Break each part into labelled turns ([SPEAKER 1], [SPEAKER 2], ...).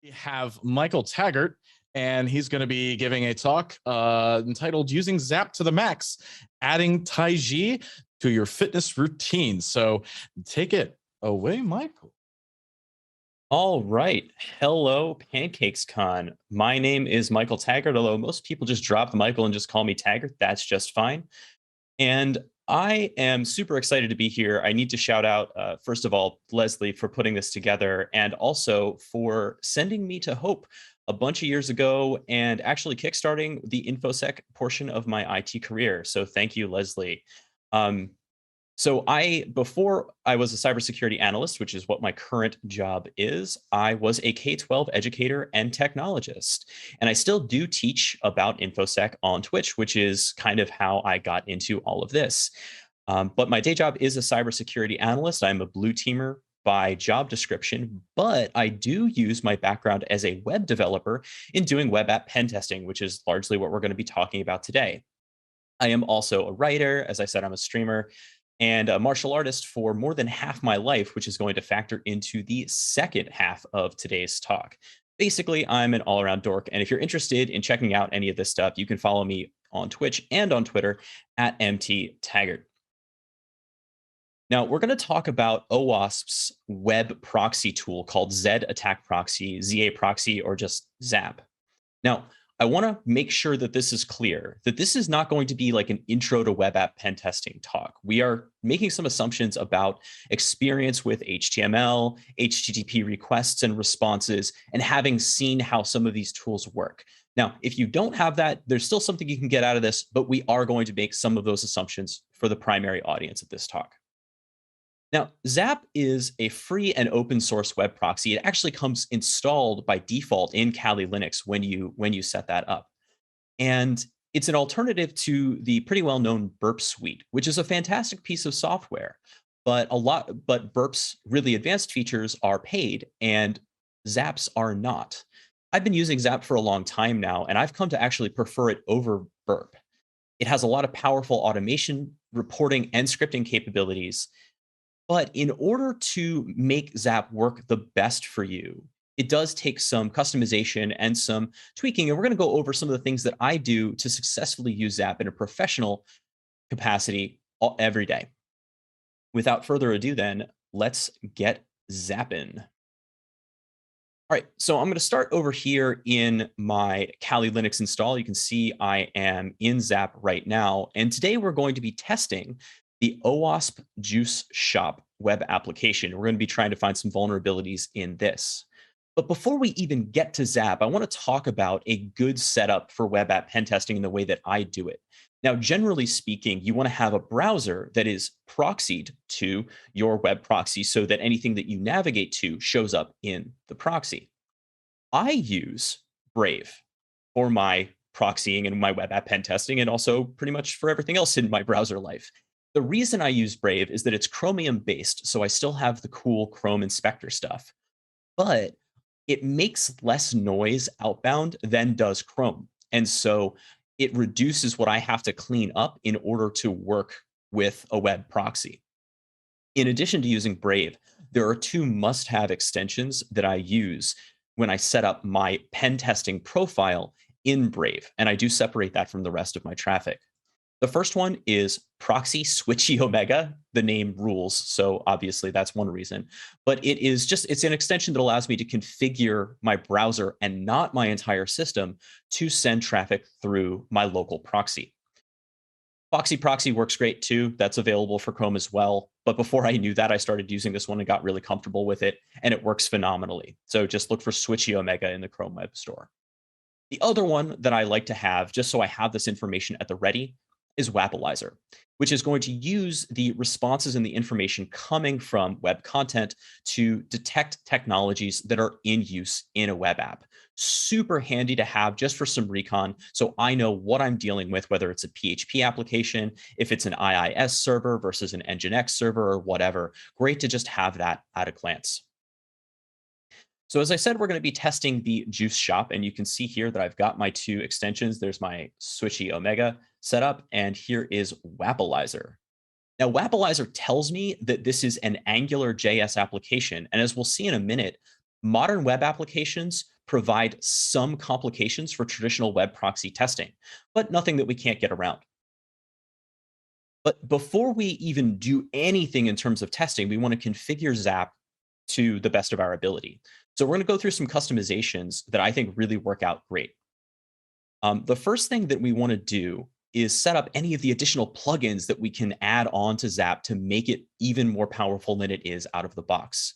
[SPEAKER 1] We have Michael Taggart, and he's going to be giving a talk entitled Using ZAP to the Max, Adding Tai Chi to Your Fitness Routine. So take it away, Michael.
[SPEAKER 2] All right. Hello, PancakesCon. My name is Michael Taggart, although most people just drop Michael and just call me Taggart. That's just fine. And I am super excited to be here. I need to shout out, first of all, Leslie for putting this together and also for sending me to Hope a bunch of years ago and actually kickstarting the InfoSec portion of my IT career. So thank you, Leslie. Um, before I was a cybersecurity analyst, which is what my current job is, I was a K-12 educator and technologist. And I still do teach about InfoSec on Twitch, which is kind of how I got into all of this. But my day job is a cybersecurity analyst. I'm a blue teamer by job description, but I do use my background as a web developer in doing web app pen testing, which is largely what we're going to be talking about today. I am also a writer. As I said, I'm a streamer and a martial artist for more than half my life, which is going to factor into the second half of today's talk. Basically, I'm an all around dork. And if you're interested in checking out any of this stuff, you can follow me on Twitch and on Twitter at MTTaggart. Now, we're going to talk about OWASP's web proxy tool called Z Attack Proxy, ZA Proxy, or just ZAP. Now, I want to make sure that this is clear, that this is not going to be like an intro to web app pen testing talk. We are making some assumptions about experience with HTML, HTTP requests and responses, and having seen how some of these tools work. Now, if you don't have that, there's still something you can get out of this, but we are going to make some of those assumptions for the primary audience of this talk. Now, ZAP is a free and open source web proxy. It actually comes installed by default in Kali Linux when you set that up. And it's an alternative to the pretty well-known Burp Suite, which is a fantastic piece of software. But Burp's really advanced features are paid and Zap's are not. I've been using Zap for a long time now, and I've come to actually prefer it over Burp. It has a lot of powerful automation, reporting, and scripting capabilities, but in order to make Zap work the best for you, it does take some customization and some tweaking. And we're going to go over some of the things that I do to successfully use Zap in a professional capacity every day. Without further ado, then, let's get zapping. All right, so I'm going to start over here in my Kali Linux install. You can see I am in Zap right now. And today we're going to be testing the OWASP Juice Shop web application. We're going to be trying to find some vulnerabilities in this. But before we even get to Zap, I want to talk about a good setup for web app pen testing in the way that I do it. Now, generally speaking, you want to have a browser that is proxied to your web proxy so that anything that you navigate to shows up in the proxy. I use Brave for my proxying and my web app pen testing, and also pretty much for everything else in my browser life. The reason I use Brave is that it's Chromium based, so I still have the cool Chrome inspector stuff, but it makes less noise outbound than does Chrome. And so it reduces what I have to clean up in order to work with a web proxy. In addition to using Brave, there are two must-have extensions that I use when I set up my pen testing profile in Brave, and I do separate that from the rest of my traffic. The first one is Proxy Switchy Omega. The name rules, so obviously that's one reason. But it's an extension that allows me to configure my browser and not my entire system to send traffic through my local proxy. Foxy Proxy works great too. That's available for Chrome as well. But before I knew that, I started using this one and got really comfortable with it, and it works phenomenally. So just look for Switchy Omega in the Chrome Web Store. The other one that I like to have, just so I have this information at the ready, is Wappalizer, which is going to use the responses and the information coming from web content to detect technologies that are in use in a web app. Super handy to have just for some recon, so I know what I'm dealing with, whether it's a PHP application, if it's an IIS server versus an Nginx server or whatever. Great to just have that at a glance. So as I said, we're going to be testing the Juice Shop, and you can see here that I've got my two extensions. There's my Switchy Omega setup, and here is Wappalizer. Now, Wappalizer tells me that this is an Angular JS application, and as we'll see in a minute, Modern web applications provide some complications for traditional web proxy testing, but nothing that we can't get around. But before we even do anything in terms of testing, we want to configure ZAP to the best of our ability. So we're going to go through some customizations that I think really work out great. The first thing that we want to do is set up any of the additional plugins that we can add on to ZAP to make it even more powerful than it is out of the box.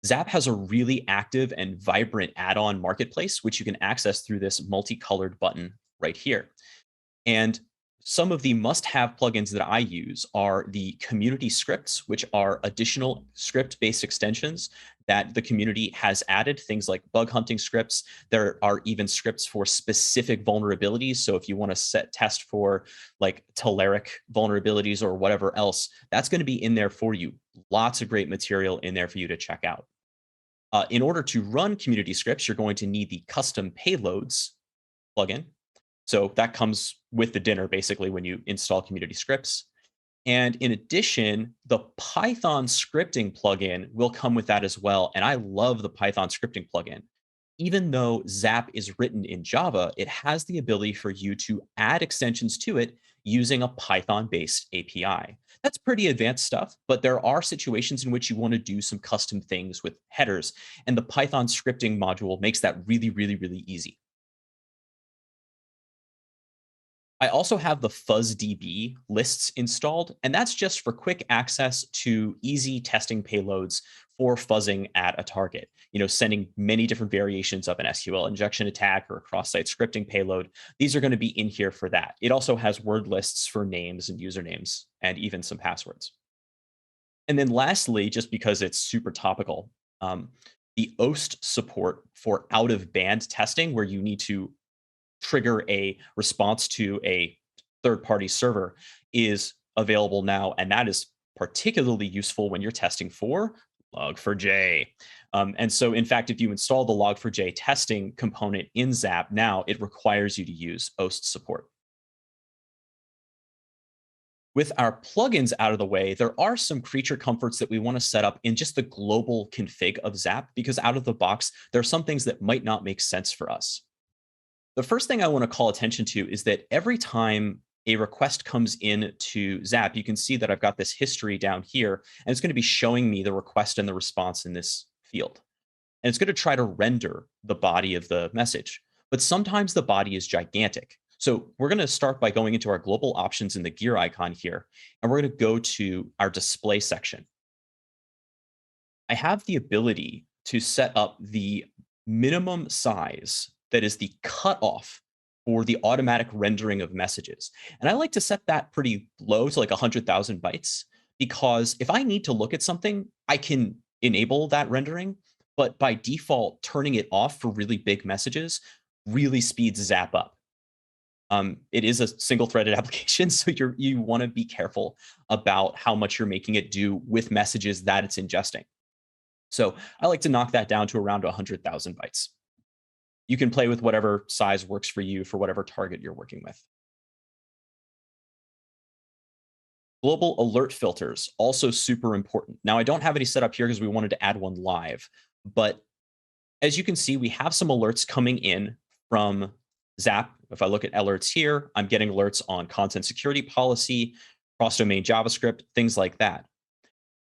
[SPEAKER 2] ZAP has a really active and vibrant add-on marketplace, which you can access through this multicolored button right here. And some of the must-have plugins that I use are the community scripts, which are additional script-based extensions that the community has added, things like bug hunting scripts. There are even scripts for specific vulnerabilities. So if you want to set test for like Telerik vulnerabilities or whatever else, that's going to be in there for you. Lots of great material in there for you to check out. In order to run community scripts, you're going to need the custom payloads plugin. So that comes with the dinner, basically, when you install community scripts. And in addition, the Python scripting plugin will come with that as well. And I love the Python scripting plugin. Even though ZAP is written in Java, it has the ability for you to add extensions to it using a Python-based API. That's pretty advanced stuff, but there are situations in which you want to do some custom things with headers. And the Python scripting module makes that really, really, really easy. I also have the FuzzDB lists installed, and that's just for quick access to easy testing payloads for fuzzing at a target. Sending many different variations of an SQL injection attack or a cross-site scripting payload. These are going to be in here for that. It also has word lists for names and usernames, and even some passwords. And then lastly, just because it's super topical, the OST support for out-of-band testing, where you need to trigger a response to a third-party server, is available now, and that is particularly useful when you're testing for Log4j. And so, in fact, if you install the Log4j testing component in ZAP now, it requires you to use OST support. With our plugins out of the way, there are some creature comforts that we want to set up in just the global config of ZAP, because out of the box, there are some things that might not make sense for us. The first thing I want to call attention to is that every time a request comes in to ZAP, you can see that I've got this history down here, and it's going to be showing me the request and the response in this field. And it's going to try to render the body of the message. But sometimes the body is gigantic. So we're going to start by going into our global options in the gear icon here, and we're going to go to our display section. I have the ability to set up the minimum size that is the cutoff for the automatic rendering of messages. And I like to set that pretty low to like 100,000 bytes, because if I need to look at something, I can enable that rendering. But by default, turning it off for really big messages really speeds ZAP up. It is a single-threaded application, so you want to be careful about how much you're making it do with messages that it's ingesting. So I like to knock that down to around 100,000 bytes. You can play with whatever size works for you for whatever target you're working with. Global alert filters, also super important. Now, I don't have any set up here because we wanted to add one live, but as you can see, we have some alerts coming in from ZAP. If I look at alerts here, I'm getting alerts on content security policy, cross-domain JavaScript, things like that.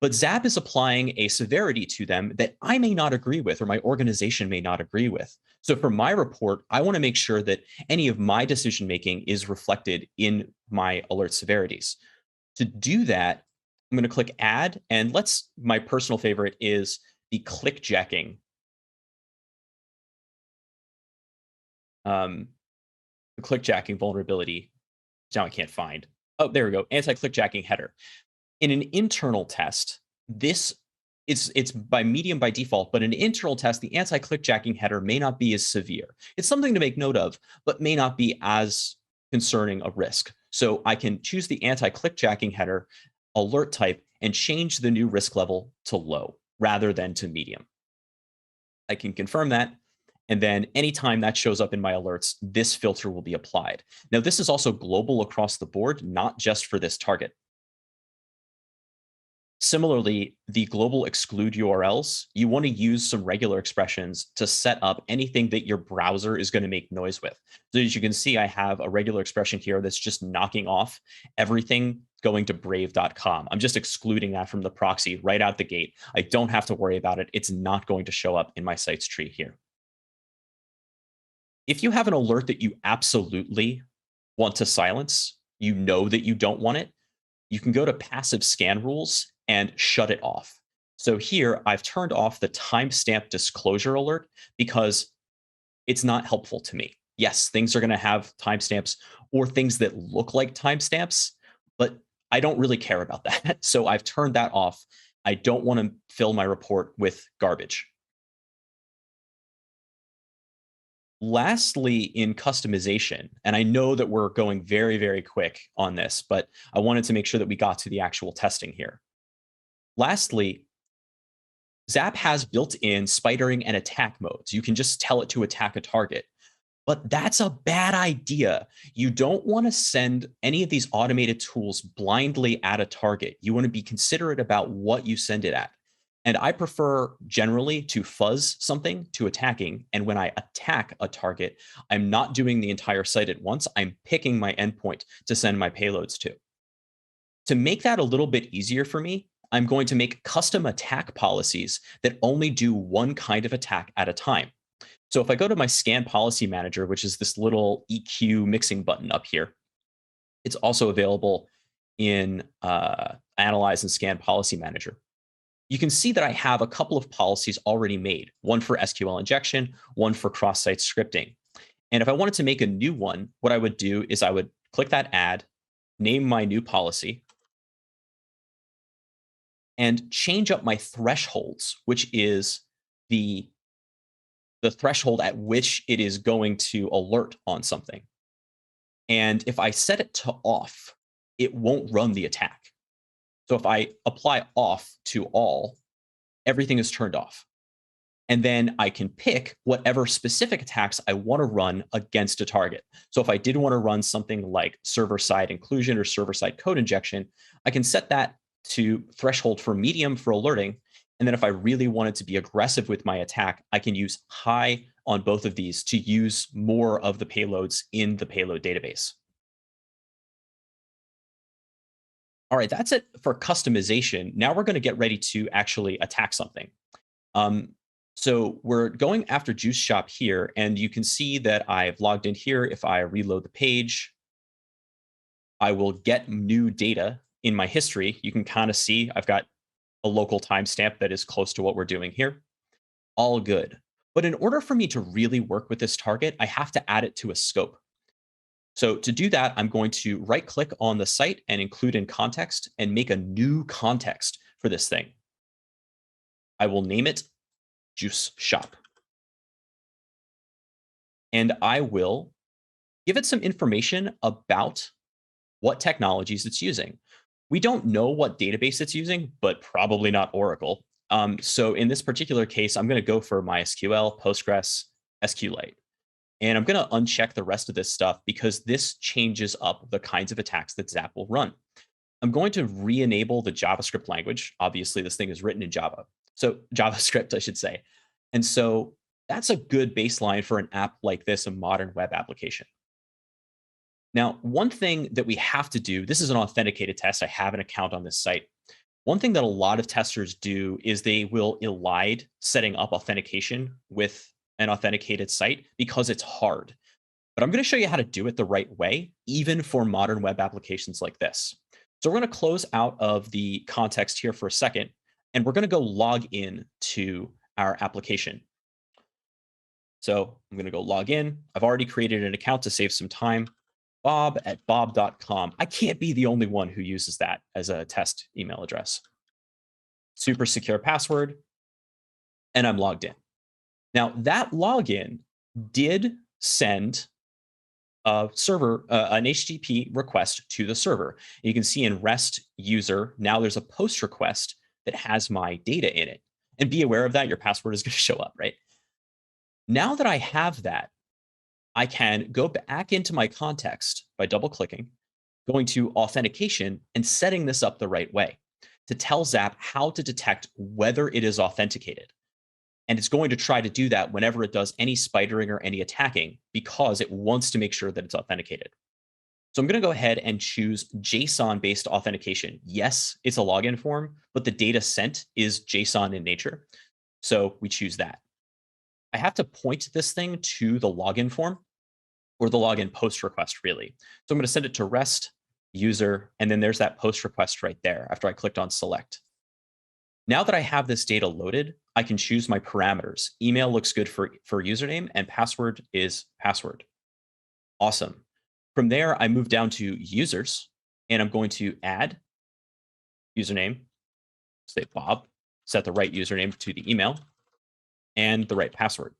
[SPEAKER 2] But ZAP is applying a severity to them that I may not agree with, or my organization may not agree with. So for my report, I want to make sure that any of my decision-making is reflected in my alert severities. To do that, I'm going to click Add, and my personal favorite is the clickjacking. The clickjacking vulnerability. Now I can't find. Oh, there we go. Anti-clickjacking header. In an internal test, it's by medium by default, but in an internal test, the anti-clickjacking header may not be as severe. It's something to make note of, but may not be as concerning a risk. So I can choose the anti-clickjacking header alert type and change the new risk level to low rather than to medium. I can confirm that. And then anytime that shows up in my alerts, this filter will be applied. Now, this is also global across the board, not just for this target. Similarly, the global exclude URLs, you want to use some regular expressions to set up anything that your browser is going to make noise with. So as you can see, I have a regular expression here that's just knocking off everything going to brave.com. I'm just excluding that from the proxy right out the gate. I don't have to worry about it. It's not going to show up in my sites tree here. If you have an alert that you absolutely want to silence, you know that you don't want it, you can go to passive scan rules and shut it off. So here I've turned off the timestamp disclosure alert because it's not helpful to me. Yes, things are going to have timestamps or things that look like timestamps, but I don't really care about that. So I've turned that off. I don't want to fill my report with garbage. Lastly, in customization, and I know that we're going very, very quick on this, but I wanted to make sure that we got to the actual testing here. Lastly, ZAP has built-in spidering and attack modes. You can just tell it to attack a target, but that's a bad idea. You don't want to send any of these automated tools blindly at a target. You want to be considerate about what you send it at. And I prefer generally to fuzz something to attacking. And when I attack a target, I'm not doing the entire site at once. I'm picking my endpoint to send my payloads to. To make that a little bit easier for me, I'm going to make custom attack policies that only do one kind of attack at a time. So if I go to my scan policy manager, which is this little EQ mixing button up here, it's also available in Analyze and Scan Policy Manager. You can see that I have a couple of policies already made, one for SQL injection, one for cross-site scripting. And if I wanted to make a new one, what I would do is I would click that add, name my new policy, and change up my thresholds, which is the threshold at which it is going to alert on something. And if I set it to off, it won't run the attack. So if I apply off to all, everything is turned off. And then I can pick whatever specific attacks I want to run against a target. So if I did want to run something like server-side inclusion or server-side code injection, I can set that to threshold for medium for alerting. And then if I really wanted to be aggressive with my attack, I can use high on both of these to use more of the payloads in the payload database. All right, that's it for customization. Now we're going to get ready to actually attack something. So we're going after Juice Shop here, and you can see that I've logged in here. If I reload the page, I will get new data in my history. You can kind of see I've got a local timestamp that is close to what we're doing here. All good. But in order for me to really work with this target, I have to add it to a scope. So to do that, I'm going to right-click on the site and include in context and make a new context for this thing. I will name it Juice Shop. And I will give it some information about what technologies it's using. We don't know what database it's using, but probably not Oracle. So in this particular case, I'm going to go for MySQL, Postgres, SQLite. And I'm going to uncheck the rest of this stuff because this changes up the kinds of attacks that ZAP will run. I'm going to re-enable the JavaScript language. Obviously, this thing is written in Java. So JavaScript, I should say. And so that's a good baseline for an app like this, a modern web application. Now, one thing that we have to do, this is an authenticated test. I have an account on this site. One thing that a lot of testers do is they will elide setting up authentication with an authenticated site because it's hard. But I'm going to show you how to do it the right way, even for modern web applications like this. So we're going to close out of the context here for a second, and we're going to go log in to our application. So I'm going to go log in. I've already created an account to save some time. bob@bob.com. I can't be the only one who uses that as a test email address. Super secure password, and I'm logged in. Now, that login did send a server, an HTTP request to the server. You can see in REST user, now there's a post request that has my data in it. And be aware of that, your password is going to show up, right? Now that I have that, I can go back into my context by double clicking, going to authentication and setting this up the right way. to tell ZAP how to detect whether it is authenticated. And it's going to try to do that whenever it does any spidering or any attacking because it wants to make sure that it's authenticated. So I'm going to go ahead and choose JSON-based authentication. Yes, it's a login form, but the data sent is JSON in nature. So we choose that. I have to point this thing to the login form or the login post request, really. So I'm going to send it to REST user, and then there's that post request right there after I clicked on select. Now that I have this data loaded, I can choose my parameters. Email looks good for username, and password is password. Awesome. From there, I move down to users, and I'm going to add username, say Bob, set the right username to the email, and the right password.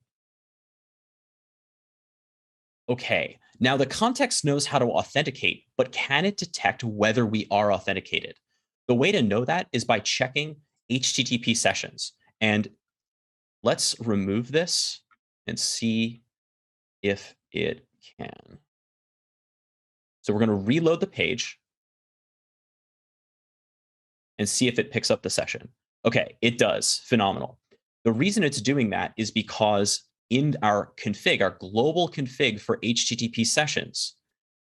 [SPEAKER 2] Okay, now the context knows how to authenticate, but can it detect whether we are authenticated? The way to know that is by checking HTTP sessions. And let's remove this and see if it can. So we're going to reload the page and see if it picks up the session. Okay, it does. Phenomenal. The reason it's doing that is because in our config, our global config for HTTP sessions,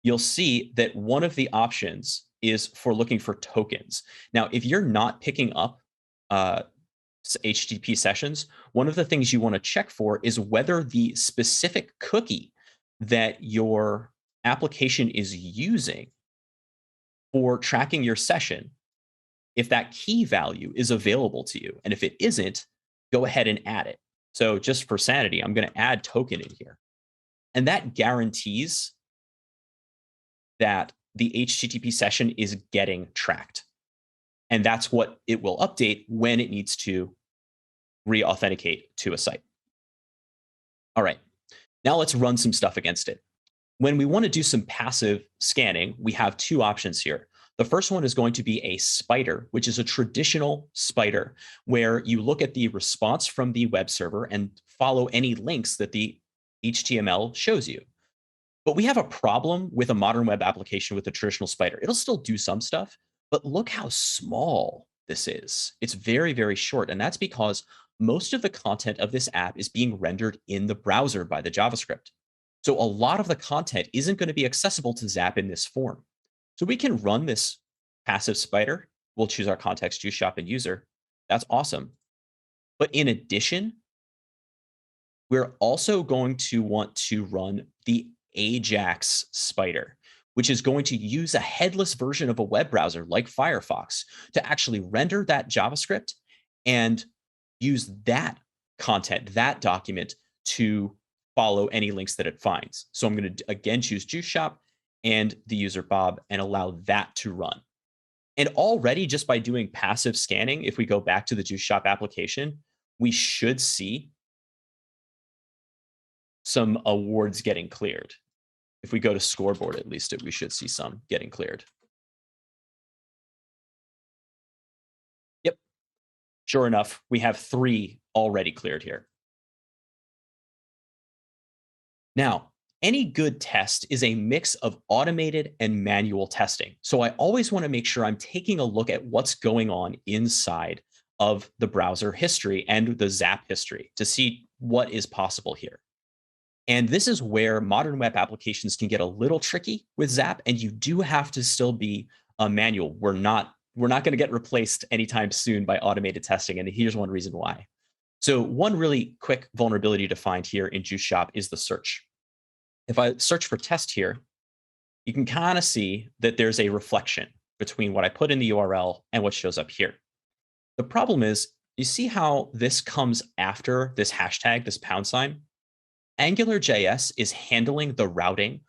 [SPEAKER 2] you'll see that one of the options is for looking for tokens. Now, if you're not picking up HTTP sessions, one of the things you want to check for is whether the specific cookie that your application is using for tracking your session, if that key value is available to you. And if it isn't, go ahead and add it. So just for sanity, I'm going to add token in here. And that guarantees that the HTTP session is getting tracked. And that's what it will update when it needs to re-authenticate to a site. All right, now let's run some stuff against it. When we want to do some passive scanning, we have two options here. The first one is going to be a spider, which is a traditional spider where you look at the response from the web server and follow any links that the HTML shows you. But we have a problem with a modern web application with a traditional spider. It'll still do some stuff, but look how small this is. It's very, very short. And that's because most of the content of this app is being rendered in the browser by the JavaScript. So a lot of the content isn't going to be accessible to ZAP in this form. So we can run this passive spider. We'll choose our context, use shop, and user. That's awesome. But in addition, we're also going to want to run the Ajax spider, which is going to use a headless version of a web browser like Firefox to actually render that JavaScript and use that content, that document, to follow any links that it finds. So I'm going to, again, choose Juice Shop and the user Bob and allow that to run. And already, just by doing passive scanning, if we go back to the Juice Shop application, we should see some awards getting cleared. If we go to scoreboard, at least we should see some getting cleared. Yep. Sure enough, we have 3 already cleared here. Now, any good test is a mix of automated and manual testing. So I always want to make sure I'm taking a look at what's going on inside of the browser history and the ZAP history to see what is possible here. And this is where modern web applications can get a little tricky with ZAP, and you do have to still be a manual. We're not going to get replaced anytime soon by automated testing, and here's one reason why. So one really quick vulnerability to find here in Juice Shop is the search. If I search for test here, you can kind of see that there's a reflection between what I put in the URL and what shows up here. The problem is, you see how this comes after this hashtag, this £? AngularJS is handling the routing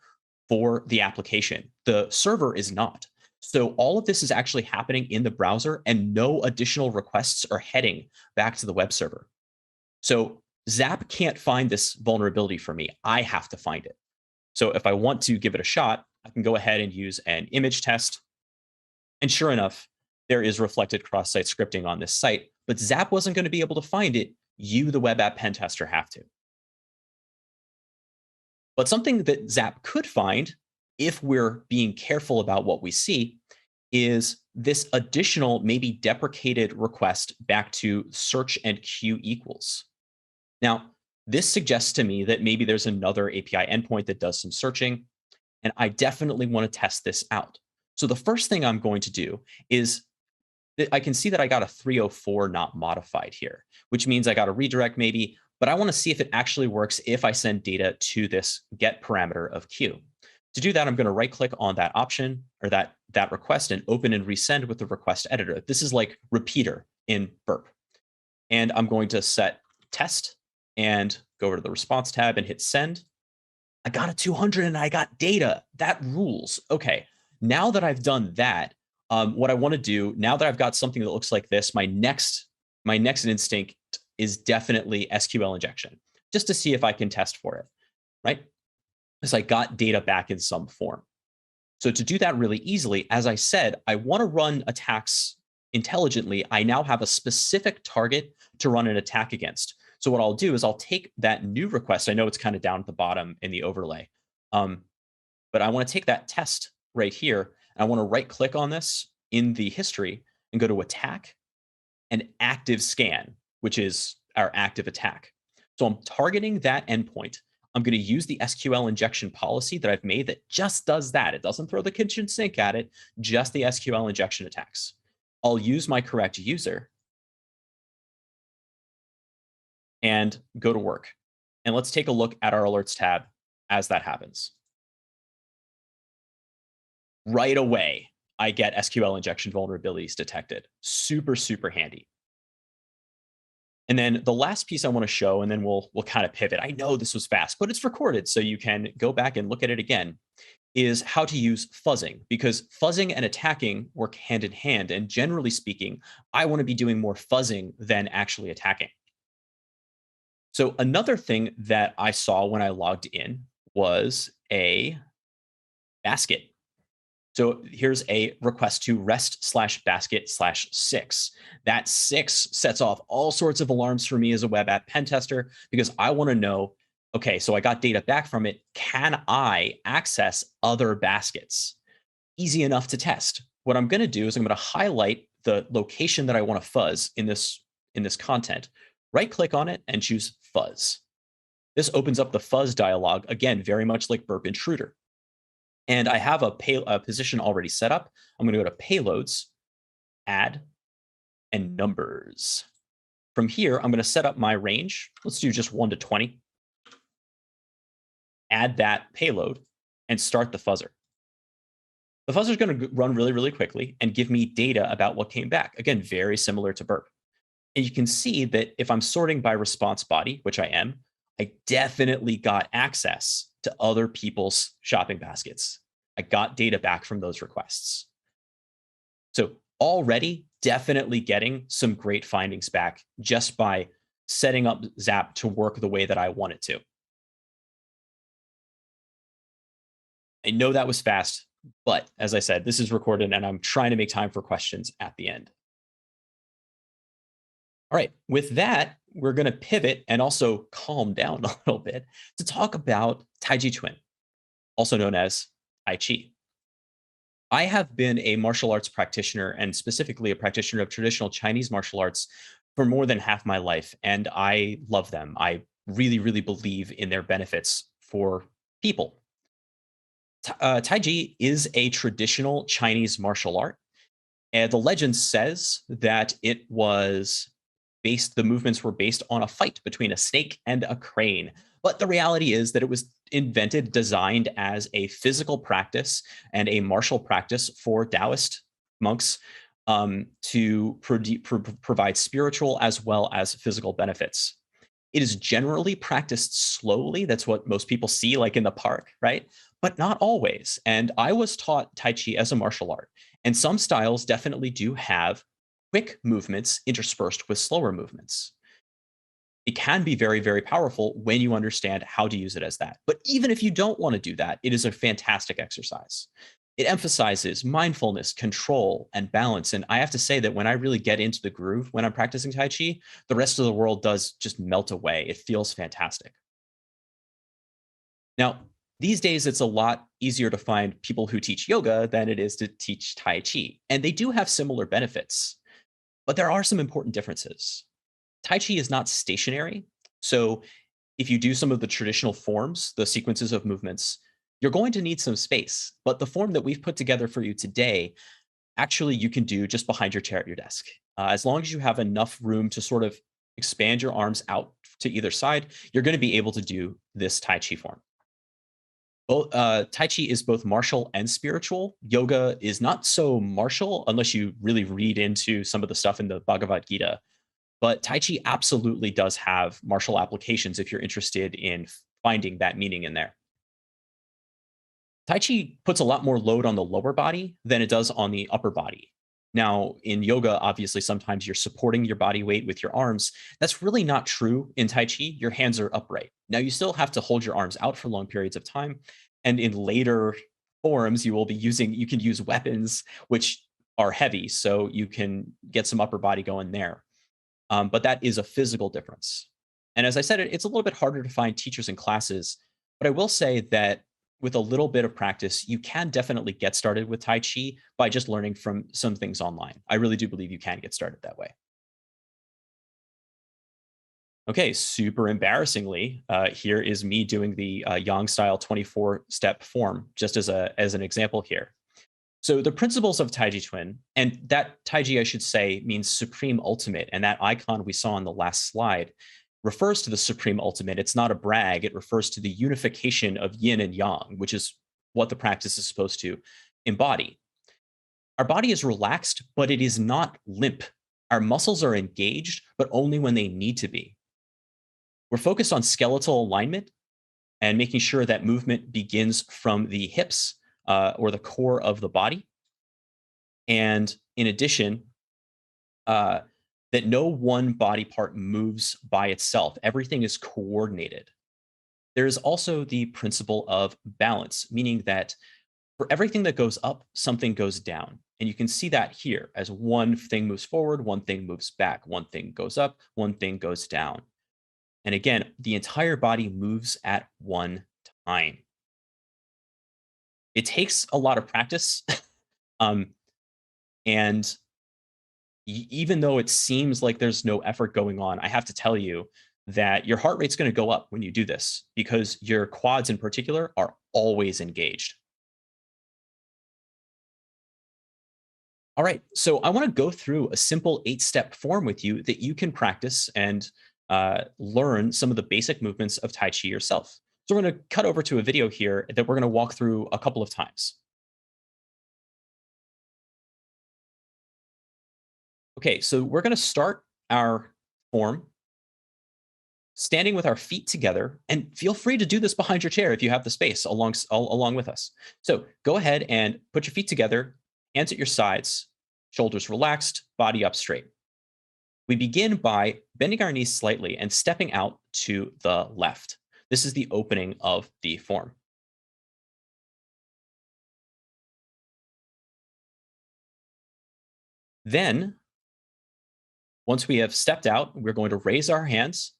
[SPEAKER 2] for the application. The server is not. So all of this is actually happening in the browser, and no additional requests are heading back to the web server. So ZAP can't find this vulnerability for me. I have to find it. So if I want to give it a shot, I can go ahead and use an image test. And sure enough, there is reflected cross-site scripting on this site, but ZAP wasn't going to be able to find it. You, the web app pen tester, have to. But something that ZAP could find, if we're being careful about what we see, is this additional, maybe deprecated request back to search and queue equals. Now, this suggests to me that maybe there's another API endpoint that does some searching, and I definitely want to test this out. So the first thing I'm going to do is I can see that I got a 304 not modified here, which means I got a redirect maybe, but I want to see if it actually works if I send data to this get parameter of queue. To do that, I'm going to right click on that option or that request and open and resend with the request editor. This is like repeater in Burp. And I'm going to set test and go over to the response tab and hit send. I got a 200 and I got data. That rules. Okay, now that I've done that, what I want to do, now that I've got something that looks like this, my next instinct is definitely SQL injection, just to see if I can test for it, right? Because I got data back in some form. So to do that really easily, as I said, I want to run attacks intelligently. I now have a specific target to run an attack against. So what I'll do is I'll take that new request. I know it's kind of down at the bottom in the overlay, but I want to take that test right here. And I want to right click on this in the history and go to attack and active scan, which is our active attack. So I'm targeting that endpoint. I'm going to use the SQL injection policy that I've made that just does that. It doesn't throw the kitchen sink at it, just the SQL injection attacks. I'll use my correct user and go to work. And let's take a look at our alerts tab as that happens. Right away, I get SQL injection vulnerabilities detected. Super, super handy. And then the last piece I want to show, and then we'll kind of pivot. I know this was fast, but it's recorded, so you can go back and look at it again, is how to use fuzzing, because fuzzing and attacking work hand in hand. And generally speaking, I want to be doing more fuzzing than actually attacking. So another thing that I saw when I logged in was a basket. So here's a request to rest/basket/6. That 6 sets off all sorts of alarms for me as a web app pen tester, because I want to know, okay, so I got data back from it. Can I access other baskets? Easy enough to test. What I'm going to do is I'm going to highlight the location that I want to fuzz in this content, right click on it and choose fuzz. This opens up the fuzz dialog, again, very much like Burp Intruder. And I have a position already set up. I'm going to go to payloads, add, and numbers. From here, I'm going to set up my range. Let's do just 1 to 20. Add that payload and start the fuzzer. The fuzzer is going to run really, really quickly and give me data about what came back. Again, very similar to Burp. And you can see that if I'm sorting by response body, which I am, I definitely got access to other people's shopping baskets. I got data back from those requests. So already definitely getting some great findings back just by setting up ZAP to work the way that I want it to. I know that was fast, but as I said, this is recorded and I'm trying to make time for questions at the end. All right, with that, we're going to pivot and also calm down a little bit to talk about Tai Chi Chuan, also known as Tai Chi. I have been a martial arts practitioner and specifically a practitioner of traditional Chinese martial arts for more than half my life, and I love them. I really, really believe in their benefits for people. Tai Chi is a traditional Chinese martial art, and the legend says that it was the movements were based on a fight between a snake and a crane. But the reality is that it was invented, designed as a physical practice and a martial practice for Taoist monks to provide spiritual as well as physical benefits. It is generally practiced slowly. That's what most people see, like in the park, right? But not always. And I was taught Tai Chi as a martial art. And some styles definitely do have quick movements interspersed with slower movements. It can be very, very powerful when you understand how to use it as that. But even if you don't want to do that, it is a fantastic exercise. It emphasizes mindfulness, control, and balance. And I have to say that when I really get into the groove when I'm practicing Tai Chi, the rest of the world does just melt away. It feels fantastic. Now, These days, it's a lot easier to find people who teach yoga than it is to teach Tai Chi. And they do have similar benefits, but there are some important differences. Tai Chi is not stationary. So if you do some of the traditional forms, the sequences of movements, you're going to need some space. But the form that we've put together for you today, actually, you can do just behind your chair at your desk. As long as you have enough room to sort of expand your arms out to either side, you're going to be able to do this Tai Chi form. Both Tai Chi is both martial and spiritual. Yoga is not so martial unless you really read into some of the stuff in the Bhagavad Gita. But Tai Chi absolutely does have martial applications if you're interested in finding that meaning in there. Tai Chi puts a lot more load on the lower body than it does on the upper body. Now, in yoga, obviously, sometimes you're supporting your body weight with your arms. That's really not true in Tai Chi. Your hands are upright. Now, you still have to hold your arms out for long periods of time. And in later forms, you can use weapons, which are heavy. So you can get some upper body going there. But that is a physical difference. And as I said, it's a little bit harder to find teachers and classes. But I will say that with a little bit of practice, you can definitely get started with Tai Chi by just learning from some things online. I really do believe you can get started that way. Okay, super embarrassingly, here is me doing the Yang style 24-step form, just as an example here. So the principles of Taiji Chuan, and that Taiji, I should say, means supreme ultimate, and that icon we saw on the last slide refers to the supreme ultimate. It's not a brag. It refers to the unification of yin and yang, which is what the practice is supposed to embody. Our body is relaxed, but it is not limp. Our muscles are engaged, but only when they need to be. We're focused on skeletal alignment and making sure that movement begins from the hips or the core of the body. And in addition, that no one body part moves by itself. Everything is coordinated. There is also the principle of balance, meaning that for everything that goes up, something goes down. And you can see that here as one thing moves forward, one thing moves back, one thing goes up, one thing goes down. And again, the entire body moves at one time. It takes a lot of practice. And even though it seems like there's no effort going on, I have to tell you that your heart rate's going to go up when you do this because your quads in particular are always engaged. All right, so I want to go through a simple 8-step form with you that you can practice and learn some of the basic movements of Tai Chi yourself. So we're going to cut over to a video here that we're going to walk through a couple of times. Okay, so we're going to start our form standing with our feet together, and feel free to do this behind your chair if you have the space along with us. So go ahead and put your feet together, hands at your sides, shoulders relaxed, body up straight. We begin by bending our knees slightly and stepping out to the left. This is the opening of the form. Then, once we have stepped out, we're going to raise our hands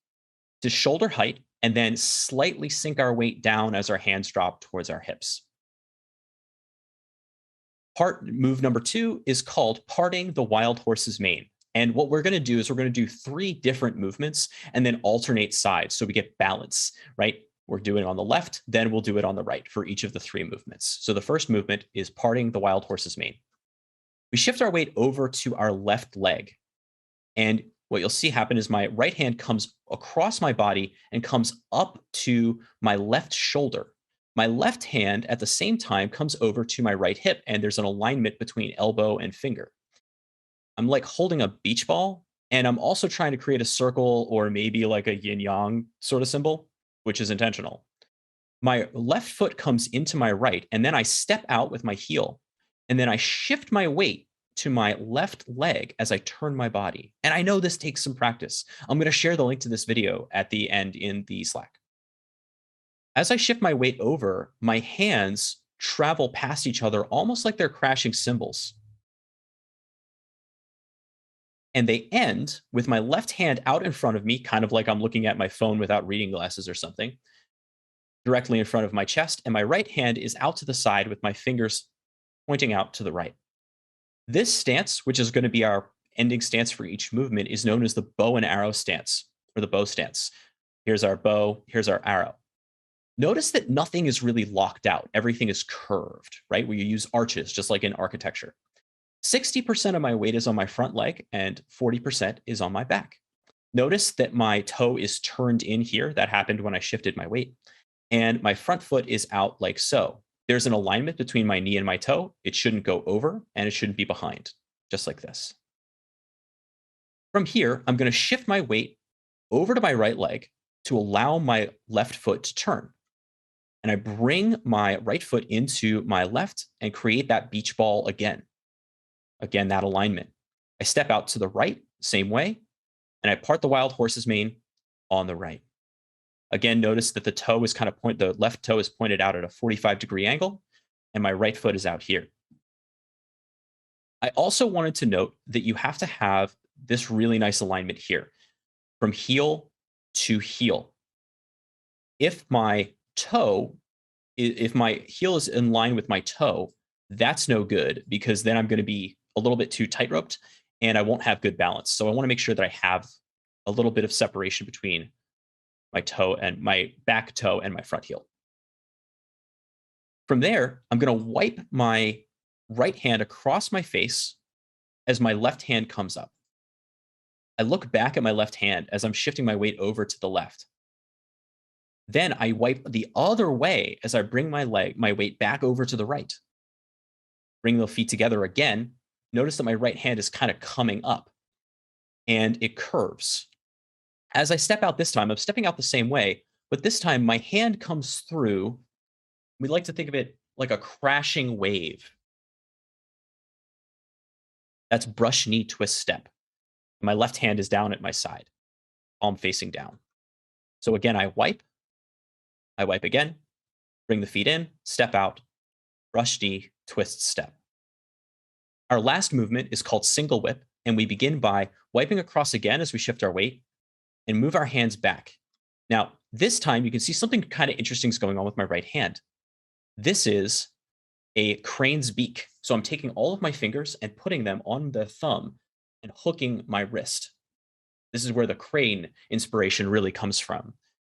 [SPEAKER 2] to shoulder height and then slightly sink our weight down as our hands drop towards our hips. Move number 2 is called parting the wild horse's mane. And what we're going to do is we're going to do 3 different movements and then alternate sides so we get balance, right? We're doing it on the left, then we'll do it on the right for each of the 3 movements. So the first movement is parting the wild horse's mane. We shift our weight over to our left leg. And what you'll see happen is my right hand comes across my body and comes up to my left shoulder. My left hand at the same time comes over to my right hip, and there's an alignment between elbow and finger. I'm like holding a beach ball, and I'm also trying to create a circle or maybe like a yin yang sort of symbol, which is intentional. My left foot comes into my right, and then I step out with my heel, and then I shift my weight to my left leg as I turn my body. And I know this takes some practice. I'm going to share the link to this video at the end in the Slack. As I shift my weight over, my hands travel past each other almost like they're crashing cymbals. And they end with my left hand out in front of me, kind of like I'm looking at my phone without reading glasses or something, directly in front of my chest, and my right hand is out to the side with my fingers pointing out to the right. This stance, which is going to be our ending stance for each movement, is known as the bow and arrow stance, or the bow stance. Here's our bow, here's our arrow. Notice that nothing is really locked out. Everything is curved, right? Where you use arches, just like in architecture. 60% of my weight is on my front leg and 40% is on my back. Notice that my toe is turned in here. That happened when I shifted my weight. And my front foot is out like so. There's an alignment between my knee and my toe. It shouldn't go over and it shouldn't be behind, just like this. From here, I'm going to shift my weight over to my right leg to allow my left foot to turn. And I bring my right foot into my left and create that beach ball again. Again, that alignment. I step out to the right, same way, and I part the wild horse's mane on the right. Again, notice that the toe is kind of the left toe is pointed out at a 45-degree angle, and my right foot is out here. I also wanted to note that you have to have this really nice alignment here, from heel to heel. If my heel is in line with my toe, that's no good, because then I'm going to be a little bit too tight roped and I won't have good balance. So I want to make sure that I have a little bit of separation between my toe and my back toe and my front heel. From there, I'm going to wipe my right hand across my face as my left hand comes up. I look back at my left hand as I'm shifting my weight over to the left. Then I wipe the other way as I bring my weight back over to the right. Bring the feet together again. Notice that my right hand is kind of coming up and it curves. As I step out this time, I'm stepping out the same way, but this time my hand comes through. We like to think of it like a crashing wave. That's brush knee twist step. My left hand is down at my side, palm facing down. So again, I wipe again, bring the feet in, step out, brush knee, twist step. Our last movement is called single whip, and we begin by wiping across again as we shift our weight and move our hands back. Now, this time you can see something kind of interesting is going on with my right hand. This is a crane's beak. So I'm taking all of my fingers and putting them on the thumb and hooking my wrist. This is where the crane inspiration really comes from,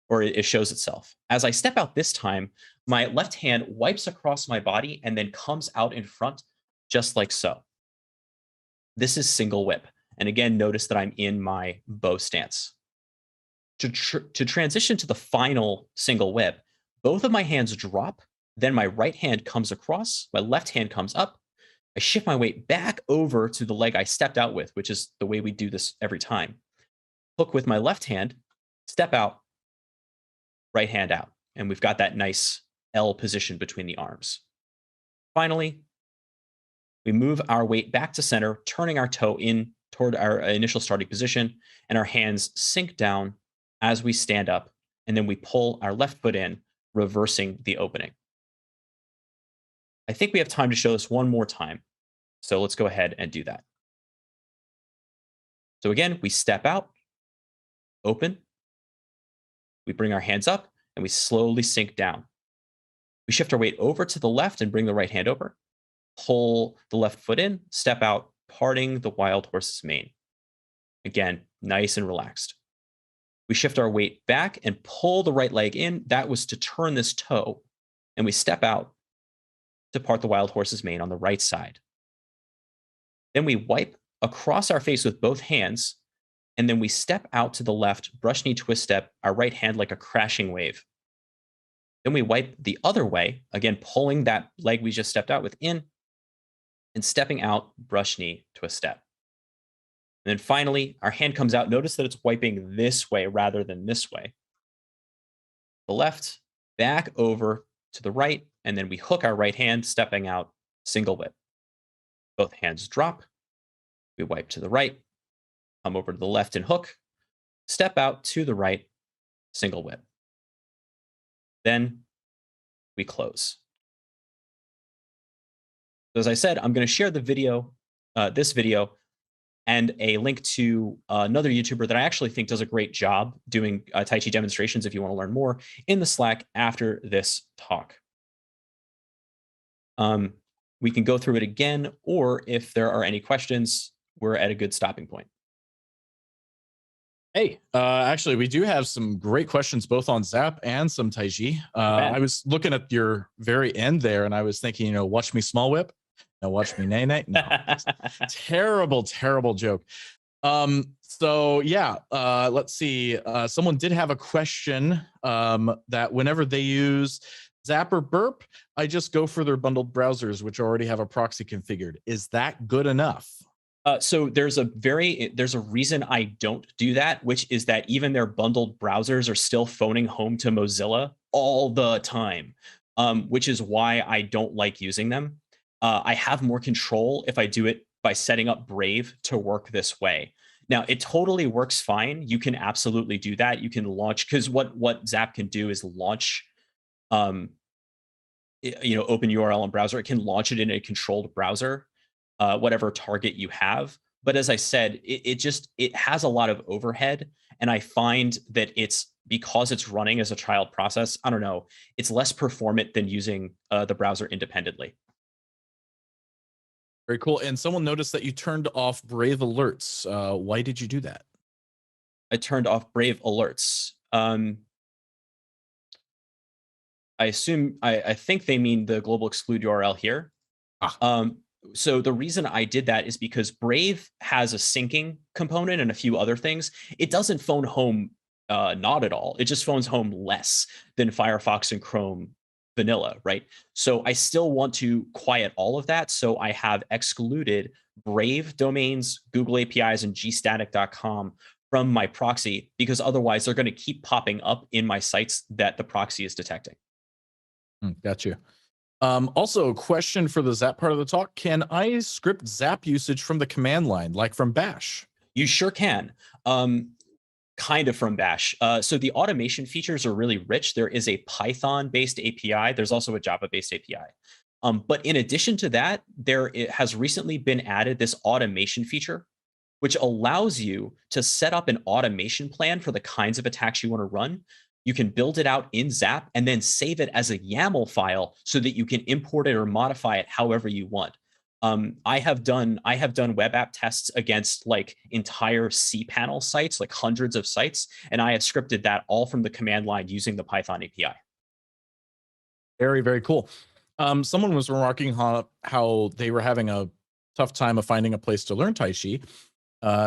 [SPEAKER 2] or it shows itself. As I step out this time, my left hand wipes across my body and then comes out in front, just like so. This is single whip. And again, notice that I'm in my bow stance. To transition to the final single whip, both of my hands drop, then my right hand comes across, my left hand comes up. I shift my weight back over to the leg I stepped out with, which is the way we do this every time. Hook with my left hand, step out, right hand out. And we've got that nice L position between the arms. Finally, we move our weight back to center, turning our toe in toward our initial starting position, and our hands sink down as we stand up, and then we pull our left foot in, reversing the opening. I think we have time to show this one more time, so let's go ahead and do that. So again, we step out, open, we bring our hands up, and we slowly sink down. We shift our weight over to the left and bring the right hand over, pull the left foot in, step out, parting the wild horse's mane. Again, nice and relaxed. We shift our weight back and pull the right leg in. That was to turn this toe. And we step out to part the wild horse's mane on the right side. Then we wipe across our face with both hands. And then we step out to the left, brush knee twist step, our right hand like a crashing wave. Then we wipe the other way, again, pulling that leg we just stepped out with in and stepping out, brush knee twist step. And then finally, our hand comes out. Notice that it's wiping this way rather than this way. The left, back over to the right, and then we hook our right hand, stepping out, single whip. Both hands drop. We wipe to the right, come over to the left and hook, step out to the right, single whip. Then we close. So as I said, I'm going to share the video, this video and a link to another YouTuber that I actually think does a great job doing Tai Chi demonstrations if you want to learn more in the Slack after this talk. We can go through it again, or if there are any questions, we're at a good stopping point.
[SPEAKER 1] Hey, actually, we do have some great questions both on ZAP and some Tai Chi. I was looking at your very end there, and I was thinking, watch me small whip. Now watch me nay nay. No, terrible, terrible joke. So yeah, let's see. Someone did have a question that whenever they use ZAP or Burp, I just go for their bundled browsers, which already have a proxy configured. Is that good enough?
[SPEAKER 2] So there's a reason I don't do that, which is that even their bundled browsers are still phoning home to Mozilla all the time, which is why I don't like using them. I have more control if I do it by setting up Brave to work this way. Now, it totally works fine. You can absolutely do that. You can launch, because what ZAP can do is launch, open URL in browser. It can launch it in a controlled browser, whatever target you have. But as I said, it has a lot of overhead, and I find that because it's running as a child process, I don't know, it's less performant than using the browser independently.
[SPEAKER 1] Very cool. And someone noticed that you turned off Brave alerts. Why did you do that?
[SPEAKER 2] I turned off Brave alerts. I think they mean the global exclude URL here. So the reason I did that is because Brave has a syncing component and a few other things. It doesn't phone home not at all. It just phones home less than Firefox and Chrome vanilla, right? So I still want to quiet all of that. So I have excluded Brave domains, Google APIs, and gstatic.com from my proxy, because otherwise they're going to keep popping up in my sites that the proxy is detecting.
[SPEAKER 1] Got you. Also, a question for the ZAP part of the talk. Can I script ZAP usage from the command line, like from Bash?
[SPEAKER 2] You sure can. Kind of from Bash. So the automation features are really rich. There is a Python-based API. There's also a Java-based API. But in addition to that, it has recently been added this automation feature, which allows you to set up an automation plan for the kinds of attacks you want to run. You can build it out in ZAP and then save it as a YAML file so that you can import it or modify it however you want. I have done web app tests against like entire cPanel sites, like hundreds of sites, and I have scripted that all from the command line using the Python API.
[SPEAKER 1] Very, very cool. Someone was remarking how they were having a tough time of finding a place to learn Tai Chi.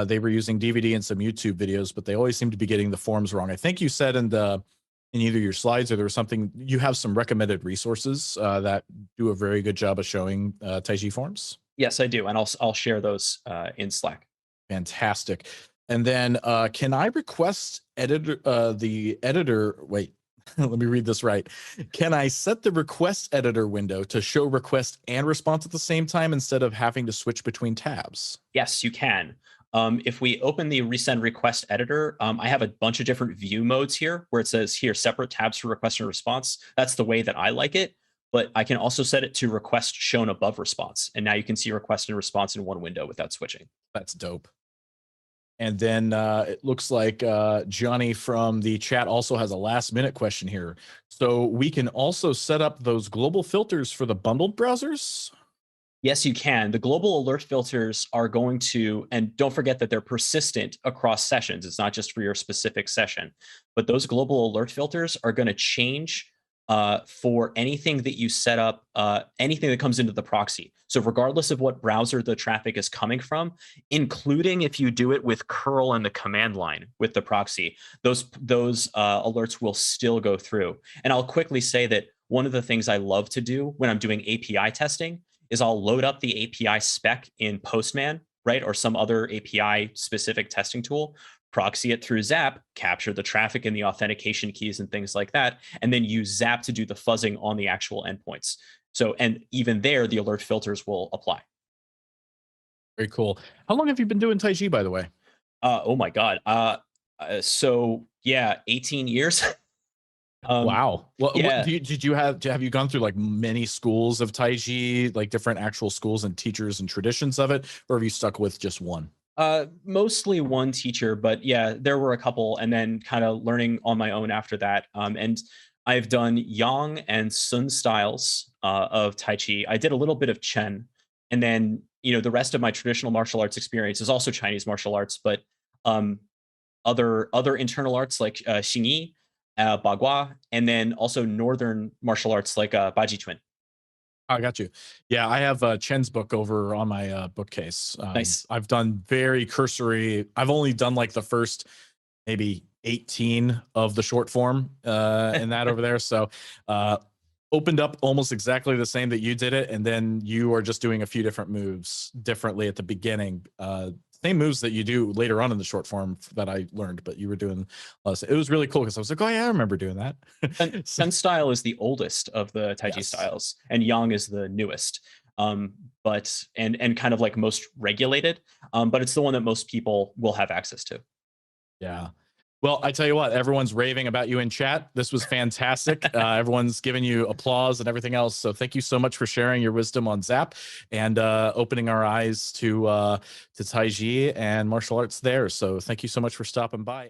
[SPEAKER 1] They were using DVD and some YouTube videos, but they always seem to be getting the forms wrong. I think you said in either your slides or there was something, you have some recommended resources that do a very good job of showing Tai Chi forms.
[SPEAKER 2] Yes, I do, and I'll share those in Slack.
[SPEAKER 1] Fantastic. And then can I request the editor? Wait, let me read this right. Can I set the request editor window to show request and response at the same time instead of having to switch between tabs?
[SPEAKER 2] Yes, you can. If we open the resend request editor, I have a bunch of different view modes here where it says here separate tabs for request and response. That's the way that I like it, but I can also set it to request shown above response. And now you can see request and response in one window without switching.
[SPEAKER 1] That's dope. And then it looks like Johnny from the chat also has a last minute question here. So we can also set up those global filters for the bundled browsers?
[SPEAKER 2] Yes, you can. The global alert filters are going to, and don't forget that they're persistent across sessions. It's not just for your specific session, but those global alert filters are going to change for anything that you set up, anything that comes into the proxy. So regardless of what browser the traffic is coming from, including if you do it with curl and the command line with the proxy, those alerts will still go through. And I'll quickly say that one of the things I love to do when I'm doing API testing is I'll load up the API spec in Postman, right, or some other API specific testing tool, proxy it through ZAP, capture the traffic and the authentication keys and things like that, and then use ZAP to do the fuzzing on the actual endpoints. So, and even there, the alert filters will apply.
[SPEAKER 1] Very cool. How long have you been doing Tai Chi, by the way?
[SPEAKER 2] Oh my God. So yeah, 18 years.
[SPEAKER 1] Wow. Well,
[SPEAKER 2] yeah.
[SPEAKER 1] have you gone through like many schools of Tai Chi, like different actual schools and teachers and traditions of it, or have you stuck with just one?
[SPEAKER 2] Mostly one teacher, but yeah, there were a couple, and then kind of learning on my own after that. And I've done Yang and Sun styles of Tai Chi. I did a little bit of Chen, and then the rest of my traditional martial arts experience is also Chinese martial arts, but um, other internal arts like Xingyi, Bagua, and then also Northern martial arts like Baji Twin.
[SPEAKER 1] I got you. Yeah, I have Chen's book over on my bookcase.
[SPEAKER 2] Nice.
[SPEAKER 1] I've done very cursory. I've only done like the first maybe 18 of the short form in that over there. So uh, opened up almost exactly the same that you did it, and then you are just doing a few different moves differently at the beginning. Same moves that you do later on in the short form that I learned, but you were doing. It was really cool because I was like, oh yeah, I remember doing that. So,
[SPEAKER 2] Sen style is the oldest of the Tai Chi
[SPEAKER 1] yes.
[SPEAKER 2] styles, and Yang is the newest. But and kind of like most regulated. But it's the one that most people will have access to.
[SPEAKER 1] Yeah. Well, I tell you what, everyone's raving about you in chat. This was fantastic. Everyone's giving you applause and everything else. So thank you so much for sharing your wisdom on ZAP and opening our eyes to Tai Chi and martial arts there. So thank you so much for stopping by.